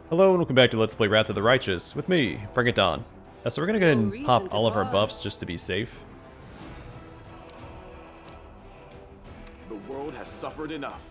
Hello and welcome back to Let's Play Wrath of the Righteous with me, Bring It On. So we're gonna go ahead and pop all of our buffs just to be safe. The world has suffered enough.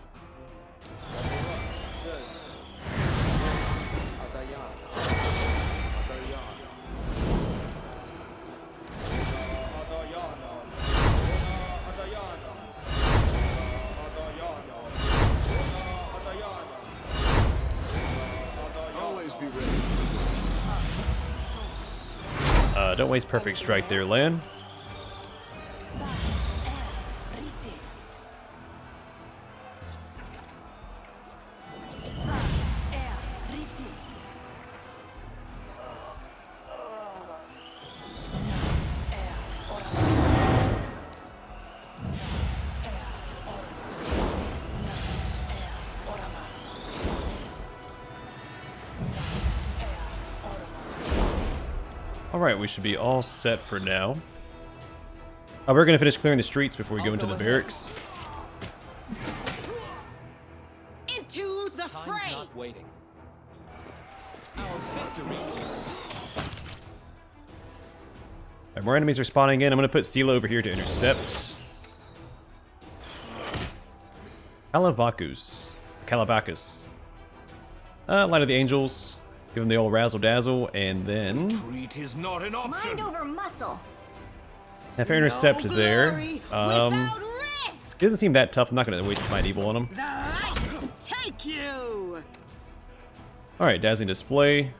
Don't waste perfect strike there, Lan. Alright, we should be all set for now. We're gonna finish clearing the streets before we go into the barracks. Into the fray! Time's not waiting. Our victory. Alright, more enemies are spawning in. I'm gonna put Sela over here to intercept. Calabacus. Light of the Angels. Give him the old razzle dazzle, and then Retreat is not an option. Mind over muscle. have her intercept No there. glory without risk. Doesn't seem that tough. I'm not gonna waste Smite Evil on him. The light will take you. Alright, Dazzling Display.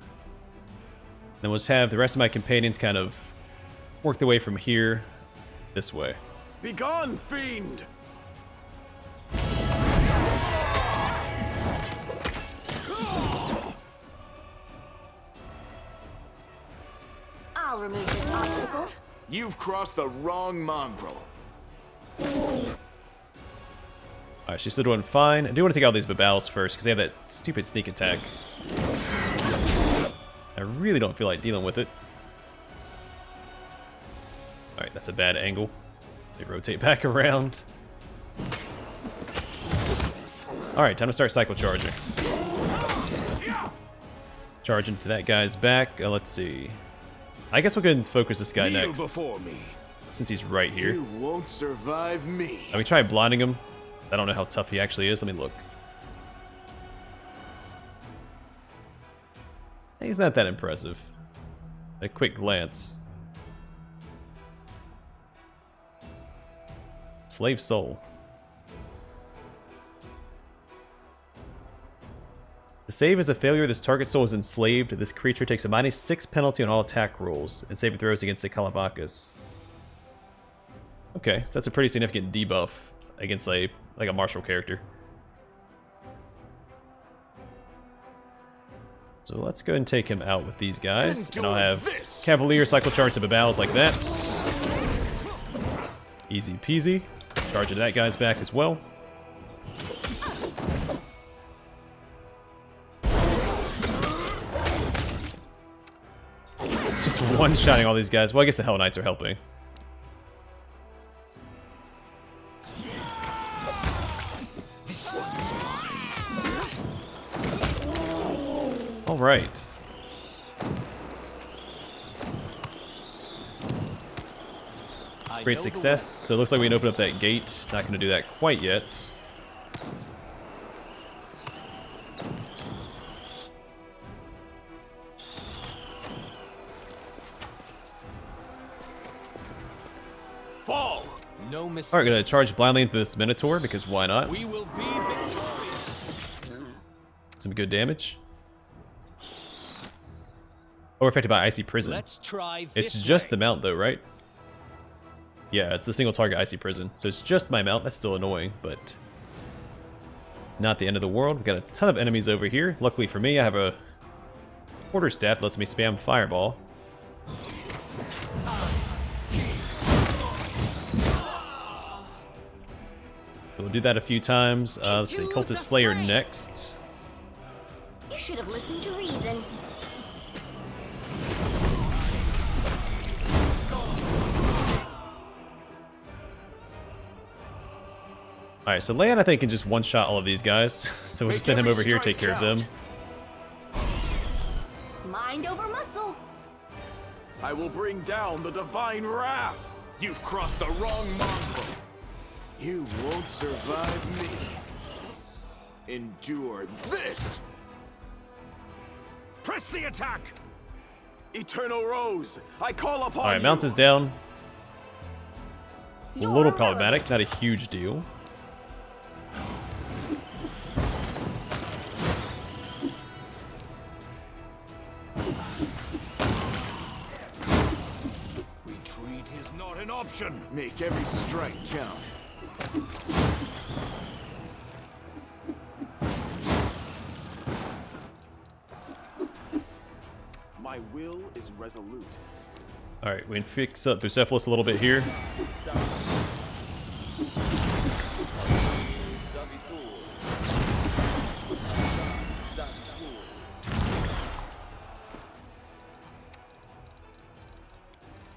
Then we'll just have the rest of my companions kind of work their way from here this way. Begone, fiend! I'll remove this obstacle. You've crossed the wrong mongrel. Alright, she's still doing fine. I do want to take out these Babals first, because they have that stupid sneak attack. I really don't feel like dealing with it. Alright, that's a bad angle. They rotate back around. Alright, time to start cycle charging. Charge into that guy's back. Let's see. I guess we'll go ahead and focus this guy Kneel next, before me. since he's right here. You won't survive me. Let me try blinding him. I don't know how tough he actually is. Let me look. He's not that impressive. A quick glance. Slave Soul. The save is a failure. This target soul is enslaved. This creature takes a -6 penalty on all attack rolls and saving throws against the Calabacus. Okay, so that's a pretty significant debuff against like a martial character. So let's go and take him out with these guys, and I'll have Cavalier cycle charge to Babals like that. Easy peasy. Charge into that guy's back as well. Just one-shotting all these guys. Well, I guess the Hell Knights are helping. All right. Great success. So it looks like we can open up that gate. Not going to do that quite yet. Fall! No mistake. Alright, gonna charge blindly into this Minotaur, because why not? We will be victorious. Some good damage. Oh, we're affected by Icy Prison. Let's try It's this just way. the mount though, right? Yeah, it's the single target Icy Prison. So it's just my mount. That's still annoying, but not the end of the world. We've got a ton of enemies over here. Luckily for me, I have a quarterstaff that lets me spam Fireball. So we'll do that a few times. Let's see, Cultist Slayer next. You should have listened to reason. Alright, so Lan, I think, can just one-shot all of these guys. So we'll just send him over here, take care of them. Mind over muscle. I will bring down the divine wrath. You've crossed the wrong mongrel. You won't survive me. Endure this. Press the attack. Eternal Rose, I call upon Alright, you. mounts is down. A You're little irrelevant. problematic, not a huge deal. Retreat is not an option. Make every strike count. My will is resolute. Alright, we can fix up Bucephalus a little bit here.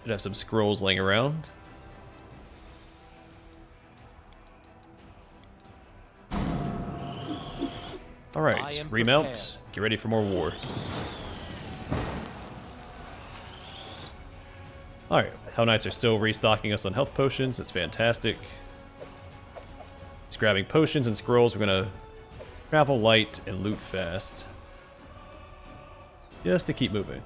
Should have some scrolls laying around. I Alright, am remount. prepared. Get ready for more war. Alright, Hell Knights are still restocking us on health potions. That's fantastic. Just grabbing potions and scrolls. We're gonna travel light and loot fast. Just to keep moving.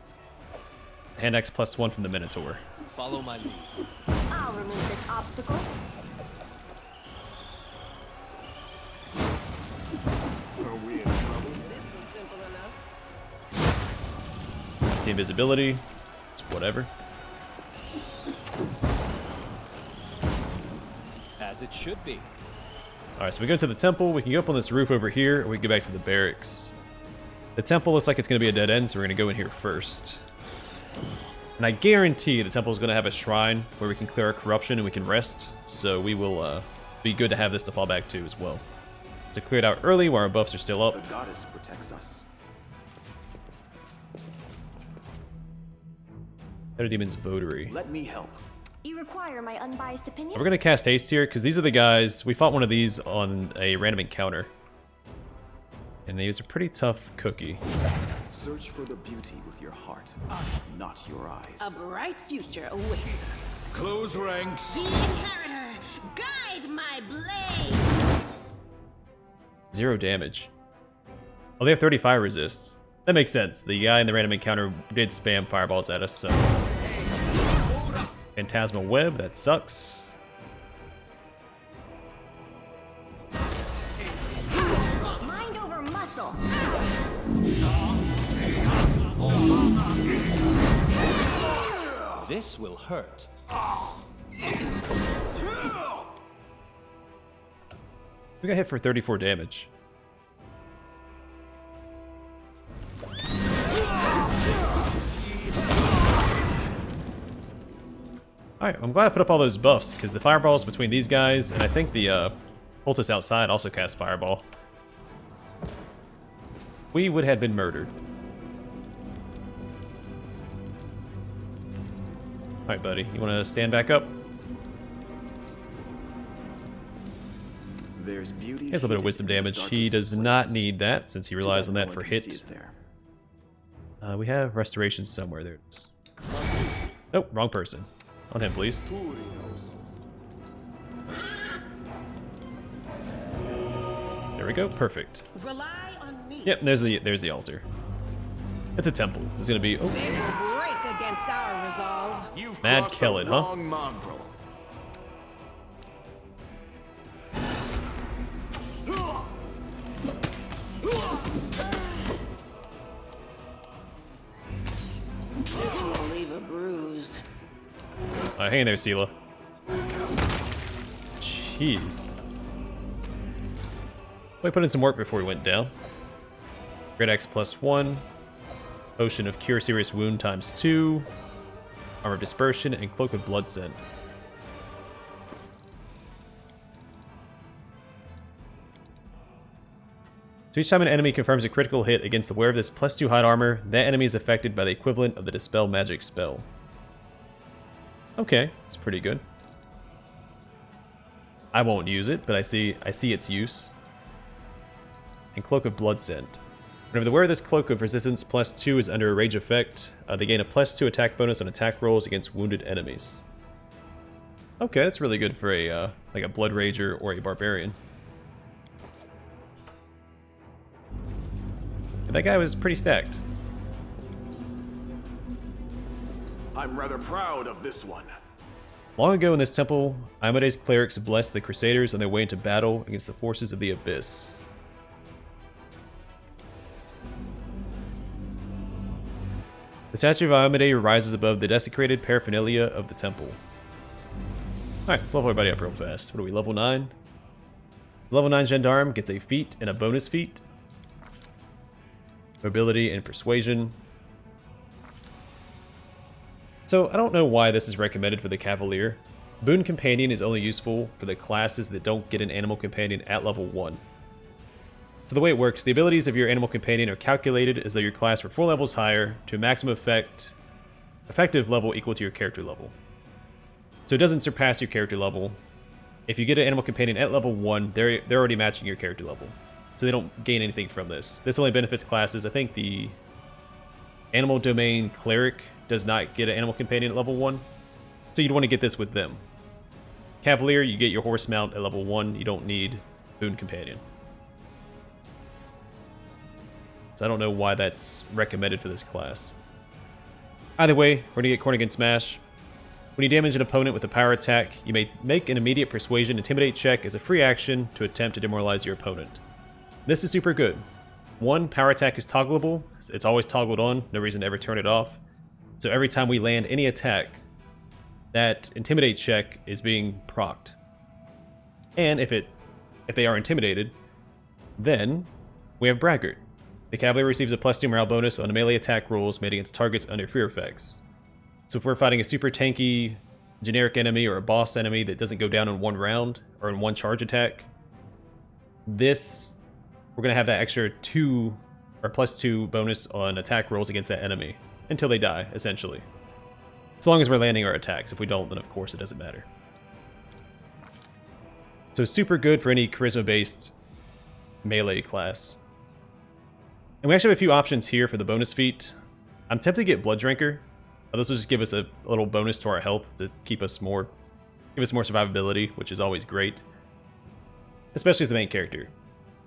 Hand X +1 from the Minotaur. Follow my lead. I'll remove this obstacle. Are we in trouble? This was simple enough. See invisibility. It's whatever. As it should be. Alright, so we go to the temple. We can go up on this roof over here, or we can go back to the barracks. The temple looks like it's going to be a dead end, so we're going to go in here first. And I guarantee the temple is going to have a shrine where we can clear our corruption and we can rest. So we will be good to have this to fall back to as well. To clear it out early while our buffs are still up. The goddess protects us. Shadow Demon's Votary. Let me help. You require my unbiased opinion? We're going to cast haste here because these are the guys. We fought one of these on a random encounter. And he was a pretty tough cookie. Search for the beauty with your heart, not your eyes. A bright future awaits us. Close ranks. The inheritor, guide my blade. 0 damage. Oh, they have 35 resist. That makes sense. The guy in the random encounter did spam fireballs at us, so. Phantasmal Web, that sucks. Mind over muscle. This will hurt. We got hit for 34 damage. Alright, I'm glad I put up all those buffs, because the fireballs between these guys, and I think the poultice outside also cast fireball. We would have been murdered. Alright, buddy, you want to stand back up? There's beauty. He has a little bit of wisdom damage. He does not need that, since he relies on that for hit. We have restoration somewhere. There it is. Oh, wrong person. On him, please. There we go. Perfect. Rely on me. Yep, there's the altar. It's a temple. It's gonna be. Oh, They will break against our resolve. You've Mad crossed Kellen, the huh? wrong mongrel. This will leave a bruise. hang in there, Sela. Jeez. We put in some work before we went down. Great Axe +1. Potion of Cure Serious Wound ×2. Armor of Dispersion, and Cloak of Blood Scent. So each time an enemy confirms a critical hit against the wearer of this +2 hide armor, that enemy is affected by the equivalent of the Dispel magic spell. Okay, it's pretty good. I won't use it, but I see its use. And Cloak of Blood Scent. Whenever the wearer of this Cloak of Resistance +2 is under a rage effect, they gain a +2 attack bonus on attack rolls against wounded enemies. Okay, that's really good for a like a Blood Rager or a Barbarian. And that guy was pretty stacked. I'm rather proud of this one. Long ago in this temple, Iomede's clerics blessed the Crusaders on their way into battle against the forces of the Abyss. The statue of Iomede rises above the desecrated paraphernalia of the temple. Alright, let's level everybody up real fast. What are we, level 9? Level 9 Gendarme gets a feat and a bonus feat. Mobility and Persuasion. So, I don't know why this is recommended for the Cavalier. Boon Companion is only useful for the classes that don't get an Animal Companion at level 1. So the way it works, the abilities of your Animal Companion are calculated as though your class were 4 levels higher to a maximum effective level equal to your character level. So it doesn't surpass your character level. If you get an Animal Companion at level 1, they're already matching your character level. So they don't gain anything from this. This only benefits classes. I think the Animal Domain Cleric does not get an Animal Companion at level 1. So you'd want to get this with them. Cavalier, you get your horse mount at level 1. You don't need Boon Companion. So I don't know why that's recommended for this class. Either way, we're going to get Cornigan Smash. When you damage an opponent with a power attack, you may make an immediate Persuasion Intimidate check as a free action to attempt to demoralize your opponent. This is super good. 1, power attack is toggleable. It's always toggled on, no reason to ever turn it off. So every time we land any attack, that Intimidate check is being procced. And if they are intimidated, then we have Braggart. The Cavalier receives a +2 morale bonus on melee attack rolls made against targets under fear effects. So if we're fighting a super tanky generic enemy or a boss enemy that doesn't go down in 1 round or in 1 charge attack, we're going to have that extra 2 or +2 bonus on attack rolls against that enemy until they die, essentially. As long as we're landing our attacks. If we don't, then of course it doesn't matter. So super good for any charisma-based melee class. And we actually have a few options here for the bonus feat. I'm tempted to get Blood Drinker. This will just give us a little bonus to our health to give us more survivability, which is always great. Especially as the main character.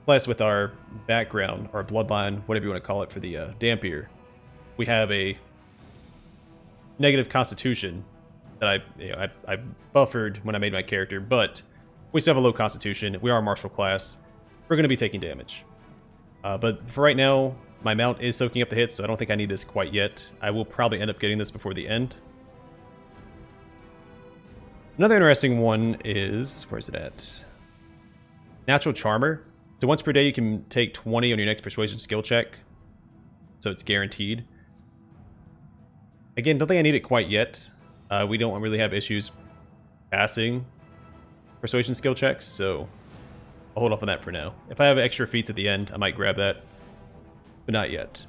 Plus with our background, our bloodline, whatever you want to call it for the Dampier, we have a negative constitution that I buffered when I made my character, but we still have a low constitution. We are a martial class. We're going to be taking damage. But for right now, my mount is soaking up the hits, so I don't think I need this quite yet. I will probably end up getting this before the end. Another interesting one is, where's it at? Natural Charmer. So once per day you can take 20 on your next Persuasion skill check. So it's guaranteed. Again, don't think I need it quite yet. We don't really have issues passing Persuasion skill checks, so I'll hold off on that for now. If I have extra feats at the end, I might grab that. But not yet.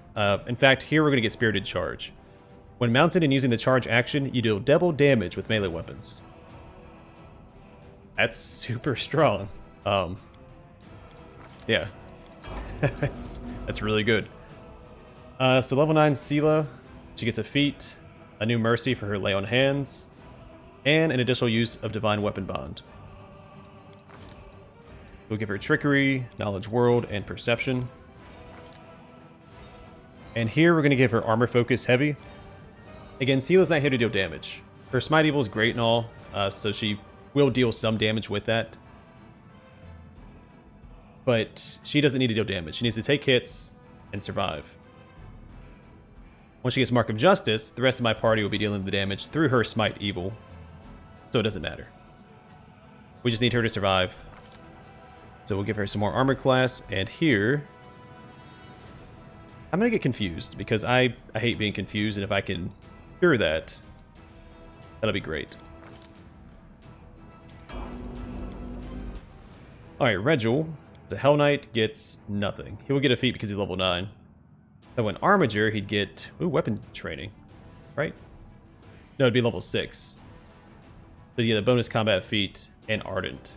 In fact, here we're going to get Spirited Charge. When mounted and using the charge action, you deal double damage with melee weapons. That's super strong. Yeah. that's really good. So level 9 Sela, she gets a feat, a new Mercy for her Lay on Hands, and an additional use of Divine Weapon Bond. We'll give her Trickery, Knowledge World, and Perception. And here we're going to give her Armor Focus Heavy. Again, Sela's not here to deal damage. Her Smite Evil is great and all, so she will deal some damage with that. But she doesn't need to deal damage. She needs to take hits and survive. Once she gets Mark of Justice, the rest of my party will be dealing the damage through her Smite Evil, so it doesn't matter. We just need her to survive. So we'll give her some more armor class, and here I'm gonna get confused because I hate being confused, and if I can cure that, that'll be great. Alright, Regil, the Hell Knight, gets nothing. He will get a feat because he's level 9. So in Armiger, he'd get weapon training, right? No, it'd be level 6. So you get a bonus combat feat and Ardent.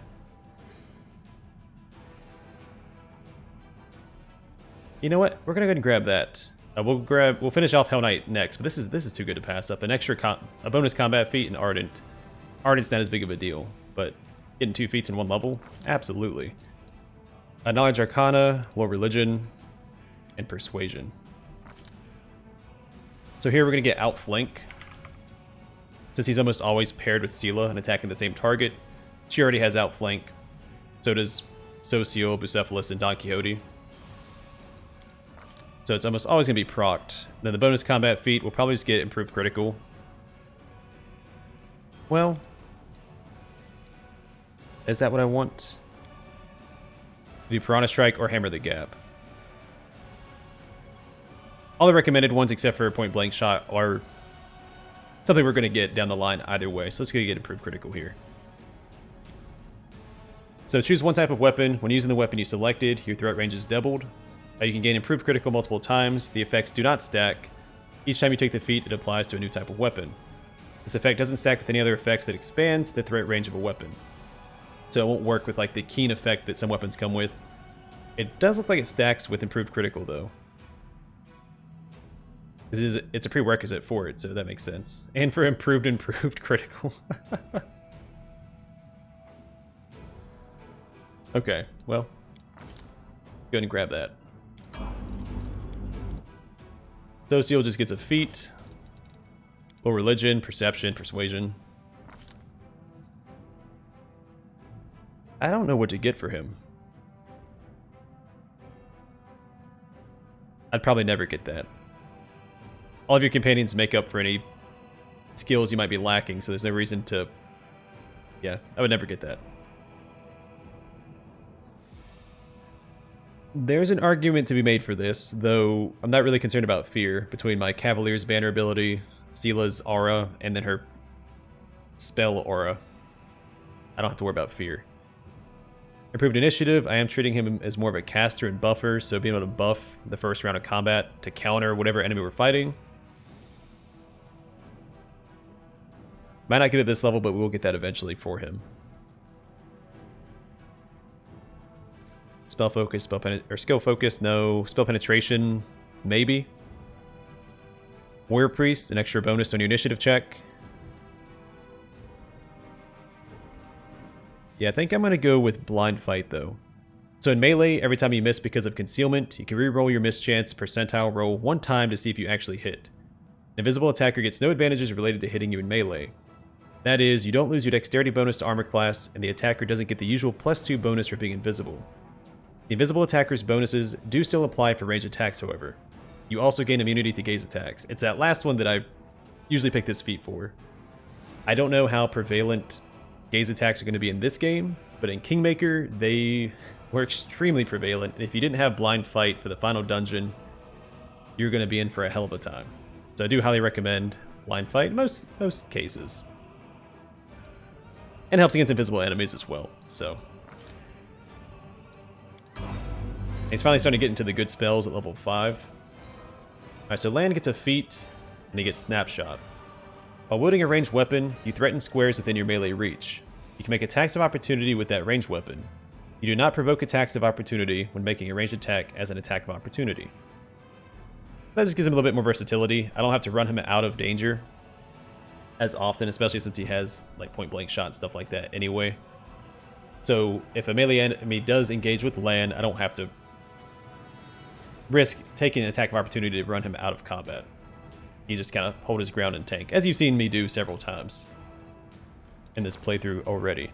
You know what? We're gonna go ahead and grab that. We'll finish off Hell Knight next, but this is too good to pass up. A bonus combat feat and Ardent. Ardent's not as big of a deal, but getting 2 feats in 1 level, absolutely. Knowledge Arcana, War Religion, and Persuasion. So here we're gonna get Outflank. Since he's almost always paired with Sela and attacking the same target, she already has Outflank. So does Socio, Bucephalus, and Don Quixote. So it's almost always going to be procced. Then the bonus combat feat will probably just get improved critical. Well, is that what I want? Do Piranha Strike or Hammer the Gap? All the recommended ones except for Point Blank Shot are something we're going to get down the line either way. So let's go get improved critical here. So choose one type of weapon. When using the weapon you selected, your threat range is doubled. You can gain improved critical multiple times. The effects do not stack. Each time you take the feat, it applies to a new type of weapon. This effect doesn't stack with any other effects that expands the threat range of a weapon. So it won't work with like the keen effect that some weapons come with. It does look like it stacks with improved critical though. It's a prerequisite for it, so that makes sense. And for improved critical. Okay, well, go ahead and grab that. Socio just gets a feat. Low Religion, Perception, Persuasion. I don't know what to get for him. I'd probably never get that. All of your companions make up for any skills you might be lacking, so there's no reason to... Yeah, I would never get that. There's an argument to be made for this, though I'm not really concerned about fear between my Cavalier's Banner ability, Sela's aura, and then her spell aura. I don't have to worry about fear. Improved initiative, I am treating him as more of a caster and buffer, so being able to buff the first round of combat to counter whatever enemy we're fighting. Might not get it at this level, but we will get that eventually for him. Spell focus, skill focus, no. Spell penetration, maybe. Warrior Priest, an extra bonus on your initiative check. Yeah, I think I'm going to go with Blind Fight, though. So in melee, every time you miss because of concealment, you can re-roll your mischance percentile roll 1 time to see if you actually hit. An invisible attacker gets no advantages related to hitting you in melee. That is, you don't lose your dexterity bonus to armor class, and the attacker doesn't get the usual +2 bonus for being invisible. The invisible attacker's bonuses do still apply for ranged attacks, however. You also gain immunity to gaze attacks. It's that last one that I usually pick this feat for. I don't know how prevalent gaze attacks are going to be in this game, but in Kingmaker, they were extremely prevalent. And if you didn't have Blind Fight for the final dungeon, you're going to be in for a hell of a time. So I do highly recommend Blind Fight in most cases. And helps against invisible enemies as well, so... He's finally starting to get into the good spells at level 5. Alright, so Land gets a feat, and he gets Snapshot. While wielding a ranged weapon, you threaten squares within your melee reach. You can make attacks of opportunity with that ranged weapon. You do not provoke attacks of opportunity when making a ranged attack as an attack of opportunity. That just gives him a little bit more versatility. I don't have to run him out of danger as often, especially since he has like point blank shot and stuff like that anyway. So if a melee enemy does engage with Land, I don't have to risk taking an attack of opportunity to run him out of combat. He just kind of hold his ground and tank, as you've seen me do several times in this playthrough already.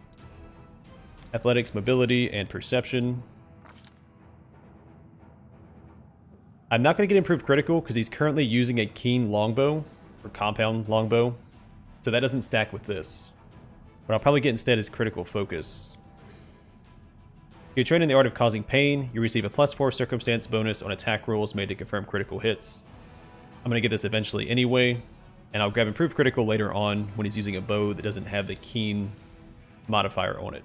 Athletics, mobility, and perception. I'm not going to get improved critical because he's currently using a keen longbow, or compound longbow, so that doesn't stack with this. What I'll probably get instead is critical focus. If you're trained in the art of causing pain, you receive a +4 circumstance bonus on attack rolls made to confirm critical hits. I'm going to get this eventually anyway, and I'll grab improved critical later on when he's using a bow that doesn't have the keen modifier on it.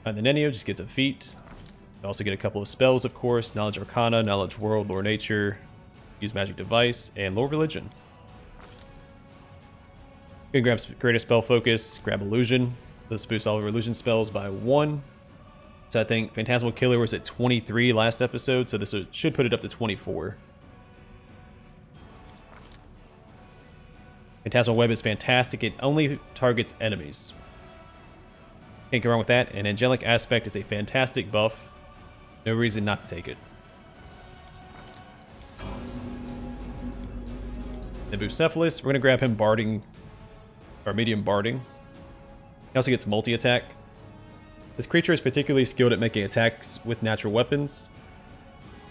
And then Nenio just gets a feat. You also get a couple of spells, of course. Knowledge Arcana, Knowledge World, Lore Nature, Use Magic Device, and Lore Religion. You can grab Greater Spell Focus, grab Illusion. This boosts all of our illusion spells by 1. So I think Phantasmal Killer was at 23 last episode, so this should put it up to 24. Phantasmal Web is fantastic. It only targets enemies. Can't go wrong with that. And Angelic Aspect is a fantastic buff. No reason not to take it. The Bucephalus, we're going to grab him barding, or medium barding. He also gets multi-attack. This creature is particularly skilled at making attacks with natural weapons.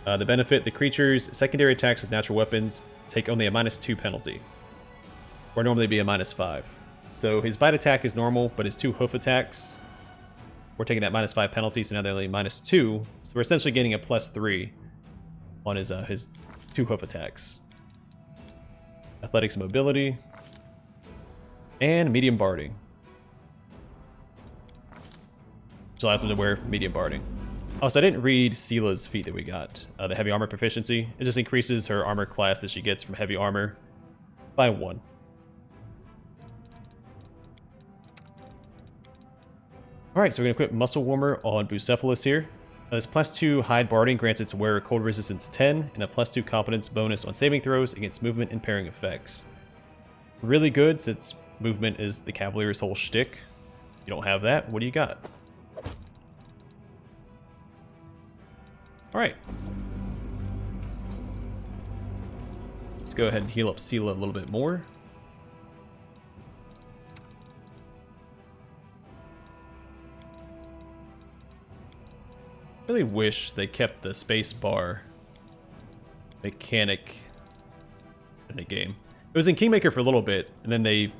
The benefit, the creature's secondary attacks with natural weapons take only a -2 penalty. Or normally be a -5. So his bite attack is normal, but his 2 hoof attacks, we're taking that -5 penalty, so now they're only -2. So we're essentially getting a +3 on his 2 hoof attacks. Athletics and mobility. And medium barding. Which allows him to wear medium barding. Also, I didn't read Seela's feat that we got. The heavy armor proficiency. It just increases her armor class that she gets from heavy armor by 1. Alright, so we're going to equip Muscle Warmer on Bucephalus here. This +2 hide barding grants its wearer cold resistance 10 and a +2 competence bonus on saving throws against movement and pairing effects. Really good since movement is the Cavalier's whole shtick. You don't have that, what do you got? Alright. Let's go ahead and heal up Seela a little bit more. I really wish they kept the space bar mechanic in the game. It was in Kingmaker for a little bit, and then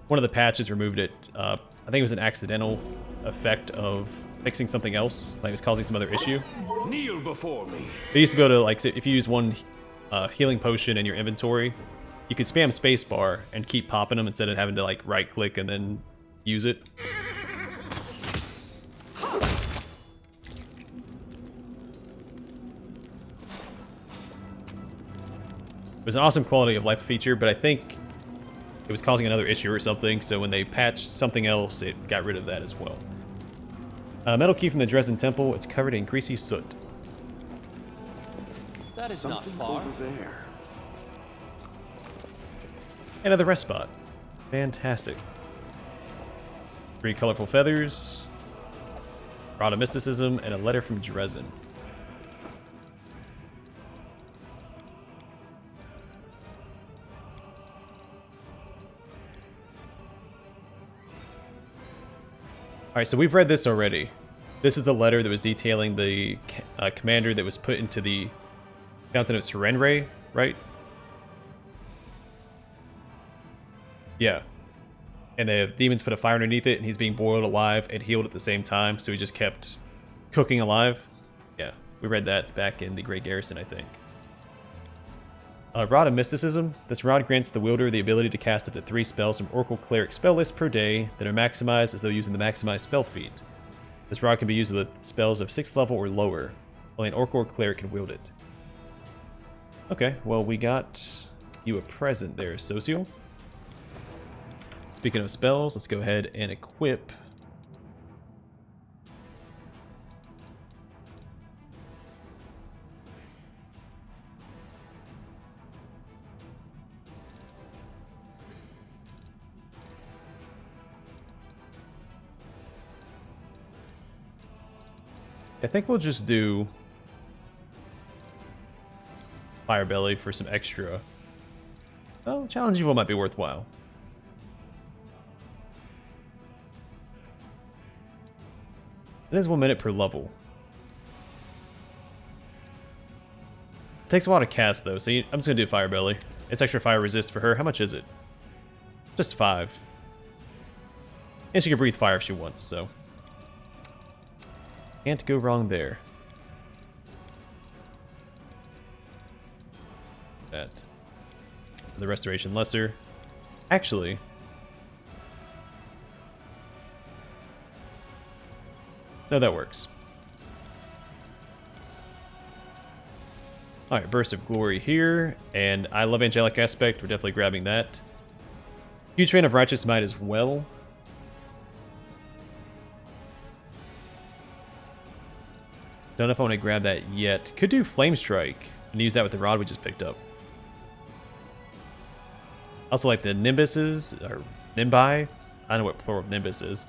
one of the patches removed it. I think it was an accidental effect of fixing something else, like it was causing some other issue. Kneel before me. They used to go to, like, if you use one healing potion in your inventory, you could spam spacebar and keep popping them instead of having to, like, right click and then use it. It was an awesome quality of life feature, but I think it was causing another issue or something, so when they patched something else, it got rid of that as well. Metal key from the Drezen Temple. It's covered in greasy soot. That is Something not far. over there. Another rest spot. Fantastic. 3 colorful feathers, Rod of Mysticism, and a letter from Drezen. Alright, so we've read this already. This is the letter that was detailing the commander that was put into the Fountain of Serenray, right? Yeah. And the demons put a fire underneath it, and he's being boiled alive and healed at the same time, so he just kept cooking alive. Yeah, we read that back in the Great Garrison, I think. Rod of Mysticism. This rod grants the wielder the ability to cast up to 3 spells from Oracle Cleric spell list per day that are maximized as though using the maximized spell feat. This rod can be used with spells of 6th level or lower. Only an Oracle or Cleric can wield it. Okay, well, we got you a present there, Social. Speaking of spells, let's go ahead and equip I think we'll just do Fire Belly for some extra. Oh, Challenge Evil might be worthwhile. It is 1 minute per level. Takes a while to cast though, so I'm just gonna do Fire Belly. It's extra fire resist for her. How much is it? Just 5. And she can breathe fire if she wants, so can't go wrong there. That. The Restoration Lesser. Actually, no, that works. Alright, Burst of Glory here, and I love Angelic Aspect, we're definitely grabbing that. Huge fan of Righteous Might as well. Don't know if I want to grab that yet. Could do Flame Strike and use that with the rod we just picked up. Also like the Nimbuses, or Nimbi. I don't know what plural of Nimbus is.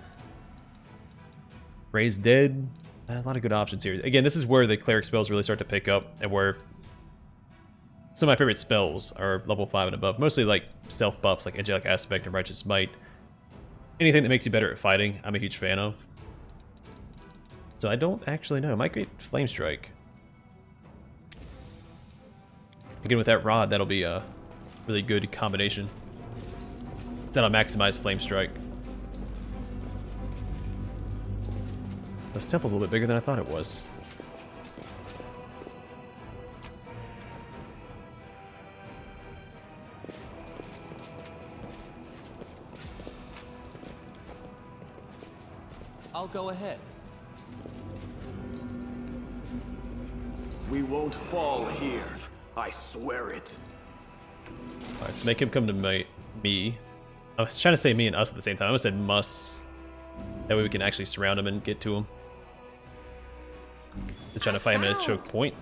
Raise Dead. A lot of good options here. Again, this is where the cleric spells really start to pick up, and where some of my favorite spells are level 5 and above. Mostly like self buffs like Angelic Aspect and Righteous Might. Anything that makes you better at fighting, I'm a huge fan of. So I don't actually know. I might get Flame Strike. Again, with that rod, that'll be a really good combination. That'll maximize Flame Strike. This temple's a little bit bigger than I thought it was. I'll go ahead. We won't fall here. I swear it. Alright, let's make him come to me. I was trying to say me and us at the same time. I almost said mus. That way we can actually surround him and get to him. They're trying to fight him at a choke point.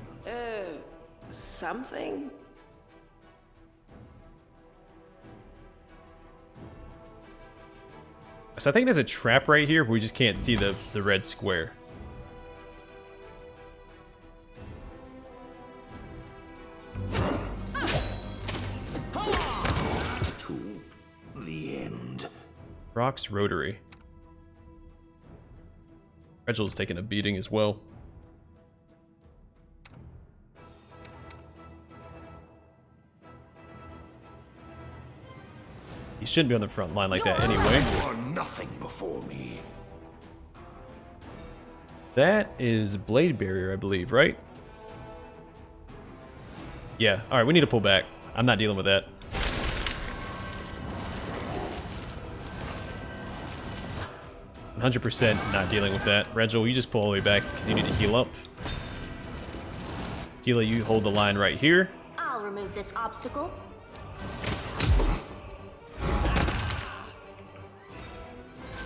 Something? So I think there's a trap right here, but we just can't see the red square. To the end. Rock's Rotary. Reginald's taking a beating as well. He shouldn't be on the front line like that anyway. You are nothing before me. That is Blade Barrier, I believe, right? Yeah, alright, we need to pull back. I'm not dealing with that. %, not dealing with that. Reginald, you just pull all the way back because you need to heal up. Tila, you hold the line right here. I'll remove this obstacle.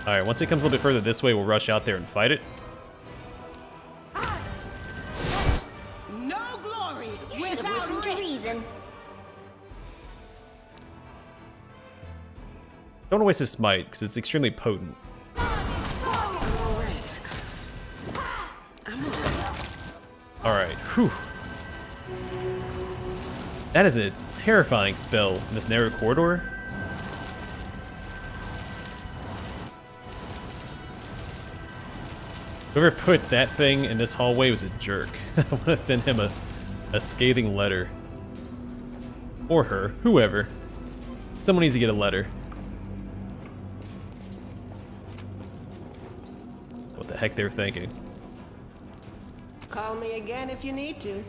Alright, once it comes a little bit further this way, we'll rush out there and fight it. No glory You should have listened to reason. Don't waste his smite, because it's extremely potent. Alright, whew. That is a terrifying spell in this narrow corridor. Whoever put that thing in this hallway was a jerk. I want to send him a scathing letter. Or her, whoever. Someone needs to get a letter. What the heck they're thinking. Call me again if you need to.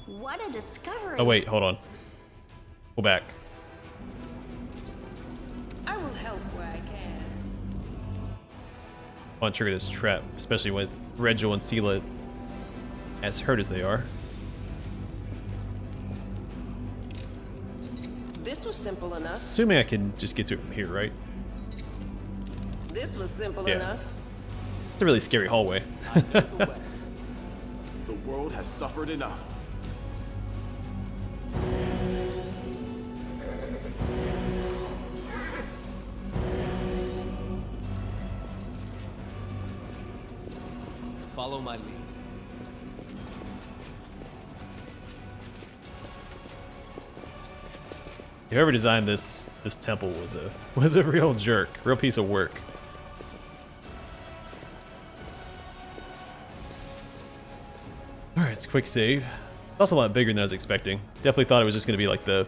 What a discovery. Oh wait, hold on. Pull back. I will help where I can. I want to trigger this trap, especially with Regil and Sela as hurt as they are. This was simple enough. Assuming I can just get to it from here, right? This was simple Yeah. enough. It's a really scary hallway. The world has suffered enough. Follow my lead. Whoever designed this temple was a real jerk, real piece of work. All right, it's quick save. Also a lot bigger than I was expecting. Definitely thought it was just going to be like the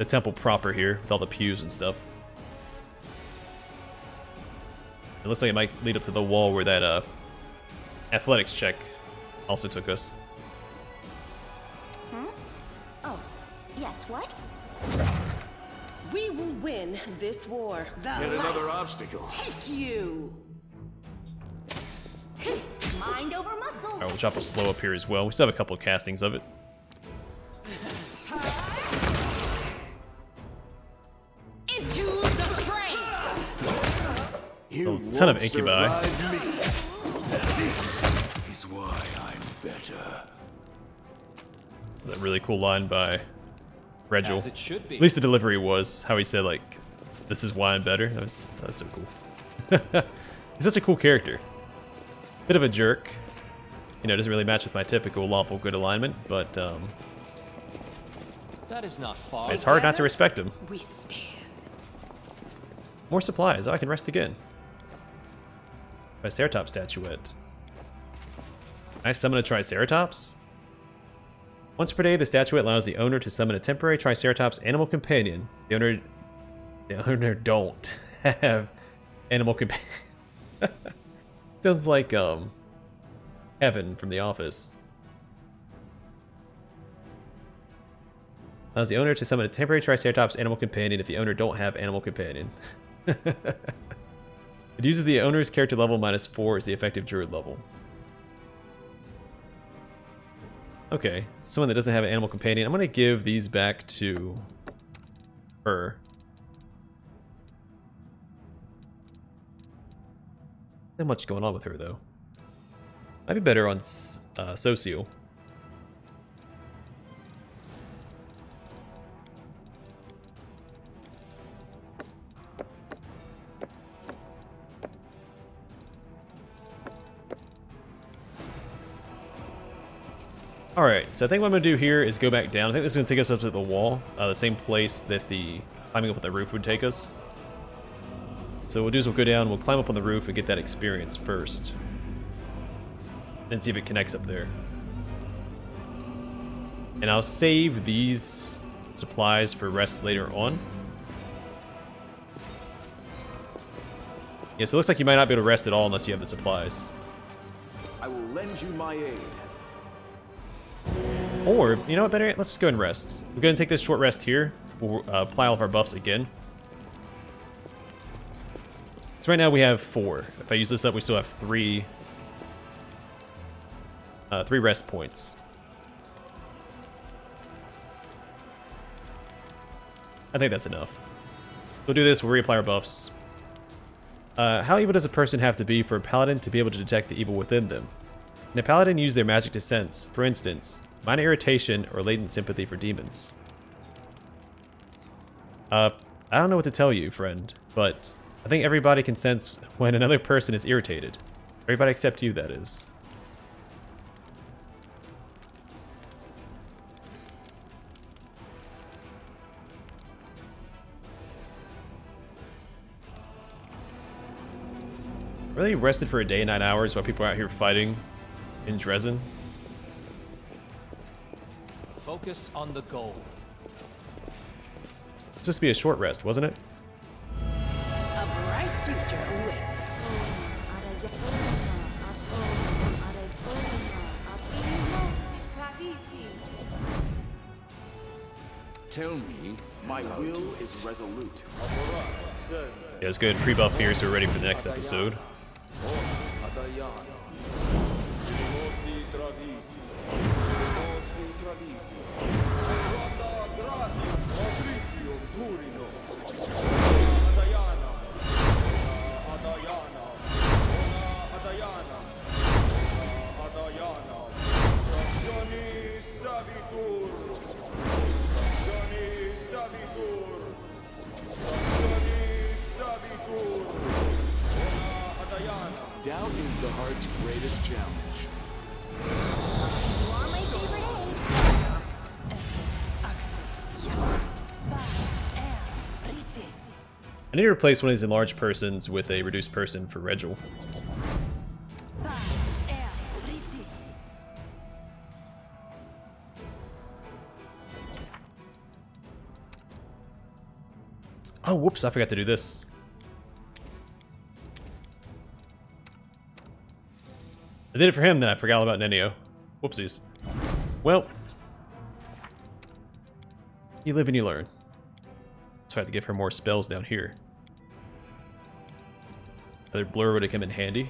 temple proper here with all the pews and stuff. It looks like it might lead up to the wall where that athletics check also took us. Oh, yes, what? We will win this war. The Yet another obstacle. take you. Mind over muscle. Alright, we'll chop a slow up here as well. We still have a couple of castings of it. Into the fray. You A little ton of incubi. Is why I'm better. That's a really cool line by Regil. As it should be. At least the delivery was how he said, like, this is why I'm better. That was so cool. He's such a cool character. Bit of a jerk. You know, doesn't really match with my typical lawful good alignment, but That is not far. it's hard not to respect him. We stand. More supplies. Oh, I can rest again. Triceratops statuette. Can I summon a Triceratops? Once per day, the statuette allows the owner to summon a temporary Triceratops animal companion. The owner don't have animal companion. Sounds like Kevin from The Office. Allows the owner to summon a temporary Triceratops animal companion if the owner don't have animal companion. It uses the owner's character level -4 as the effective druid level. Okay, someone that doesn't have an animal companion. I'm gonna give these back to her. So much going on with her though. Might be better on Socio. Alright, so I think what I'm going to do here is go back down. I think this is going to take us up to the wall, the same place that the climbing up on the roof would take us. So what we'll do is we'll go down, we'll climb up on the roof and get that experience first. Then see if it connects up there. And I'll save these supplies for rest later on. Yeah, so it looks like you might not be able to rest at all unless you have the supplies. I will lend you my aid. Or, you know what, better yet, let's just go and rest. We're going to take this short rest here. We'll apply all of our buffs again. So right now we have 4. If I use this up, we still have 3 rest points. I think that's enough. We'll do this, we'll reapply our buffs. How evil does a person have to be for a paladin to be able to detect the evil within them? Can a paladin use their magic to sense, for instance, minor irritation or latent sympathy for demons? I don't know what to tell you, friend, but I think everybody can sense when another person is irritated. Everybody except you, that is. Really rested for a day and 9 hours while people are out here fighting in Drezen? Focus on the goal. It's supposed to be a short rest, wasn't it? A bright future awaits us. Tell me, my will is resolute. Yeah, let's go ahead and pre-buff here so we're ready for the next episode. Doubt is the heart's greatest challenge. You are my favorite I need to replace one of these enlarged persons with a reduced person for Regil. Oh, whoops, I forgot to do this. I did it for him, then I forgot all about Nenio. Whoopsies. Well, you live and you learn. So I have to give her more spells down here. Another blur would have come in handy.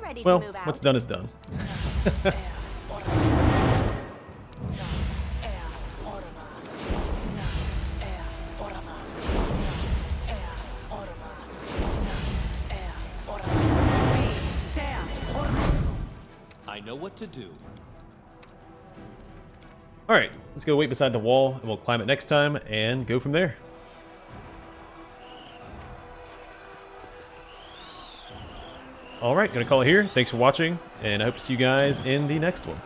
ready to Well, move out. what's done is done. I know what to do. Alright, let's go wait beside the wall, and we'll climb it next time, and go from there. Alright, gonna call it here. Thanks for watching, and I hope to see you guys in the next one.